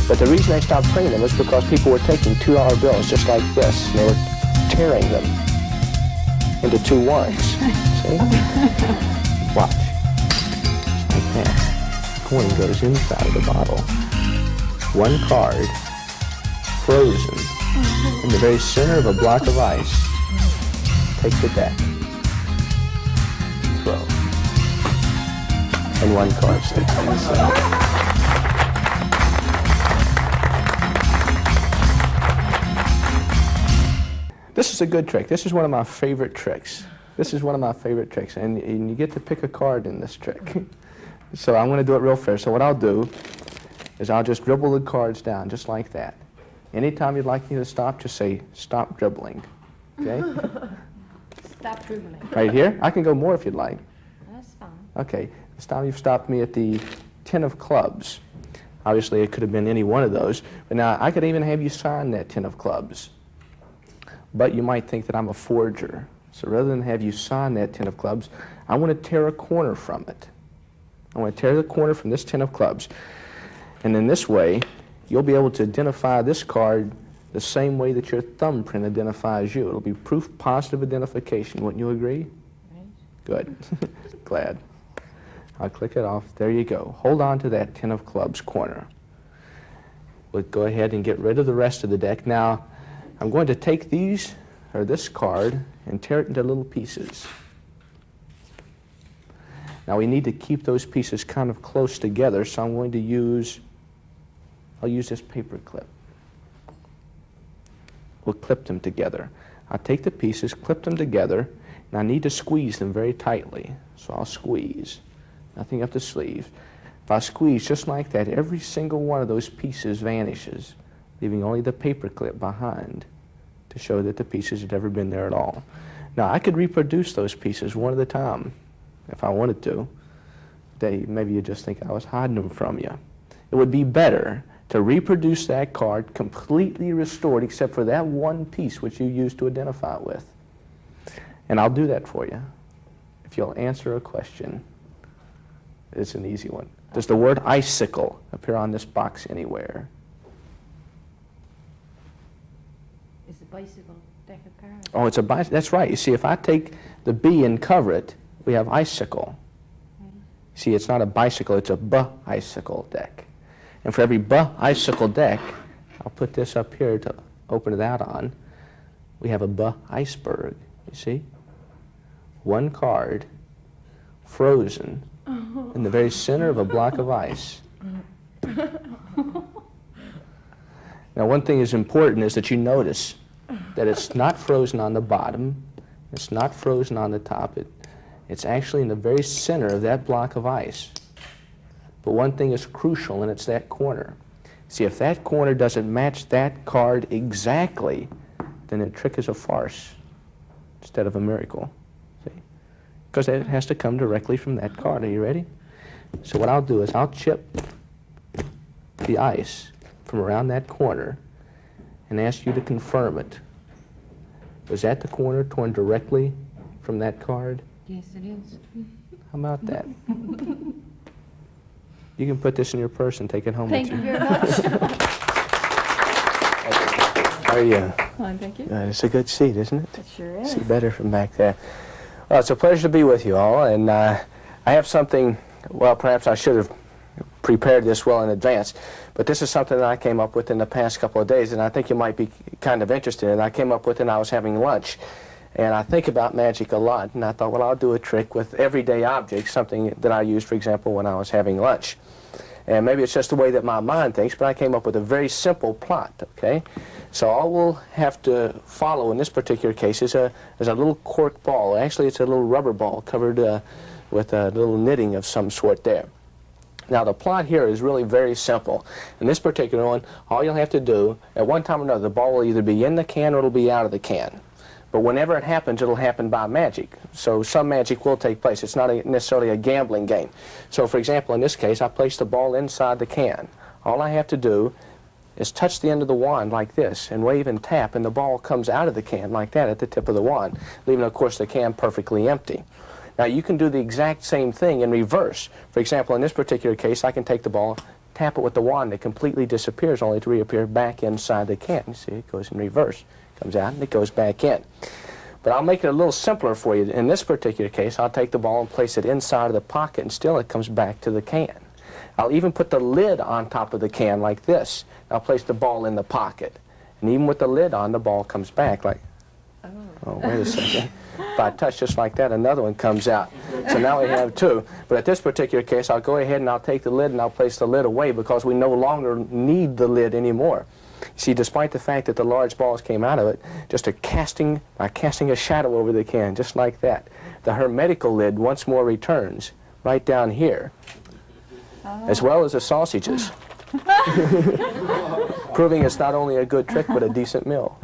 But the reason they stopped printing them was because people were taking $2 bills just like this, and they were tearing them into 2 ones. See? Watch. Like that. The coin goes inside of the bottle. 1 card, frozen, in the very center of a block of ice. Take the deck. Throw. And 1 card sticks inside. This is a good trick. This is one of my favorite tricks. This is one of my favorite tricks, and you get to pick a card in this trick. So I'm going to do it real fair. So what I'll do is I'll just dribble the cards down, just like that. Anytime you'd like me to stop, just say, stop dribbling, okay? Stop dribbling. Right here? I can go more if you'd like. That's fine. Okay, this time you've stopped me at the 10 of clubs. Obviously, it could have been any one of those, but now I could even have you sign that 10 of clubs. But you might think that I'm a forger. So rather than have you sign that 10 of clubs, I want to tear a corner from it. I want to tear the corner from this 10 of clubs. And in this way, you'll be able to identify this card the same way that your thumbprint identifies you. It'll be proof positive identification. Wouldn't you agree? Right. Good. Glad. I'll click it off. There you go. Hold on to that 10 of clubs corner. We'll go ahead and get rid of the rest of the deck. Now, I'm going to take these, or this card, and tear it into little pieces. Now we need to keep those pieces kind of close together, so I'm going to use, I'll use this paper clip. We'll clip them together. I'll take the pieces, clip them together, and I need to squeeze them very tightly. So I'll squeeze, nothing up the sleeve. If I squeeze just like that, every single one of those pieces vanishes, leaving only the paper clip behind to show that the pieces had ever been there at all. Now, I could reproduce those pieces one at a time if I wanted to. Maybe you just think I was hiding them from you. It would be better to reproduce that card completely restored except for that one piece which you used to identify it with. And I'll do that for you if you'll answer a question. It's an easy one. Does the word icicle appear on this box anywhere? It's a bicycle deck of cards. Oh, it's a bicycle. That's right. You see, if I take the B and cover it, we have icicle. See, it's not a bicycle, it's a B-icicle deck. And for every B-icicle deck, I'll put this up here to open it out on, we have a B-iceberg, you see? 1 card, frozen, in the very center of a block of ice. Now, one thing is important is that you notice that it's not frozen on the bottom, it's not frozen on the top, it's actually in the very center of that block of ice. But one thing is crucial, and it's that corner. See, if that corner doesn't match that card exactly, then the trick is a farce instead of a miracle. See? Because it has to come directly from that card. Are you ready? So what I'll do is I'll chip the ice from around that corner and ask you to confirm it. Was that the corner torn directly from that card? Yes, it is. How about that? You can put this in your purse and take it home Thank with you you. very much. How are you? Fine, thank you. It's a good seat, isn't it? It sure is. See better from back there. Well, it's a pleasure to be with you all, and I have something, well, perhaps I should have prepared this well in advance, but this is something that I came up with in the past couple of days, and I think you might be kind of interested in. I came up with it when I was having lunch, and I think about magic a lot, and I thought, well, I'll do a trick with everyday objects, something that I used, for example, when I was having lunch. And maybe it's just the way that my mind thinks, but I came up with a very simple plot, okay? So all we'll have to follow in this particular case is a little cork ball. Actually, it's a little rubber ball covered with a little knitting of some sort there. Now, the plot here is really very simple. In this particular one, all you'll have to do, at one time or another, the ball will either be in the can or it'll be out of the can. But whenever it happens, it'll happen by magic. So some magic will take place. It's not necessarily a gambling game. So, for example, in this case, I place the ball inside the can. All I have to do is touch the end of the wand like this and wave and tap, and the ball comes out of the can like that at the tip of the wand, leaving, of course, the can perfectly empty. Now, you can do the exact same thing in reverse. For example, in this particular case, I can take the ball, tap it with the wand, it completely disappears, only to reappear back inside the can. You see, it goes in reverse. Comes out and it goes back in. But I'll make it a little simpler for you. In this particular case, I'll take the ball and place it inside of the pocket, and still it comes back to the can. I'll even put the lid on top of the can like this. I'll place the ball in the pocket. And even with the lid on, the ball comes back like, oh, wait a second. If I touch just like that, another one comes out. So now we have two. But at this particular case, I'll go ahead and I'll take the lid and I'll place the lid away because we no longer need the lid anymore. You see, despite the fact that the large balls came out of it, just by casting a shadow over the can, just like that, the hermetical lid once more returns right down here, as well as the sausages. Proving it's not only a good trick, but a decent meal.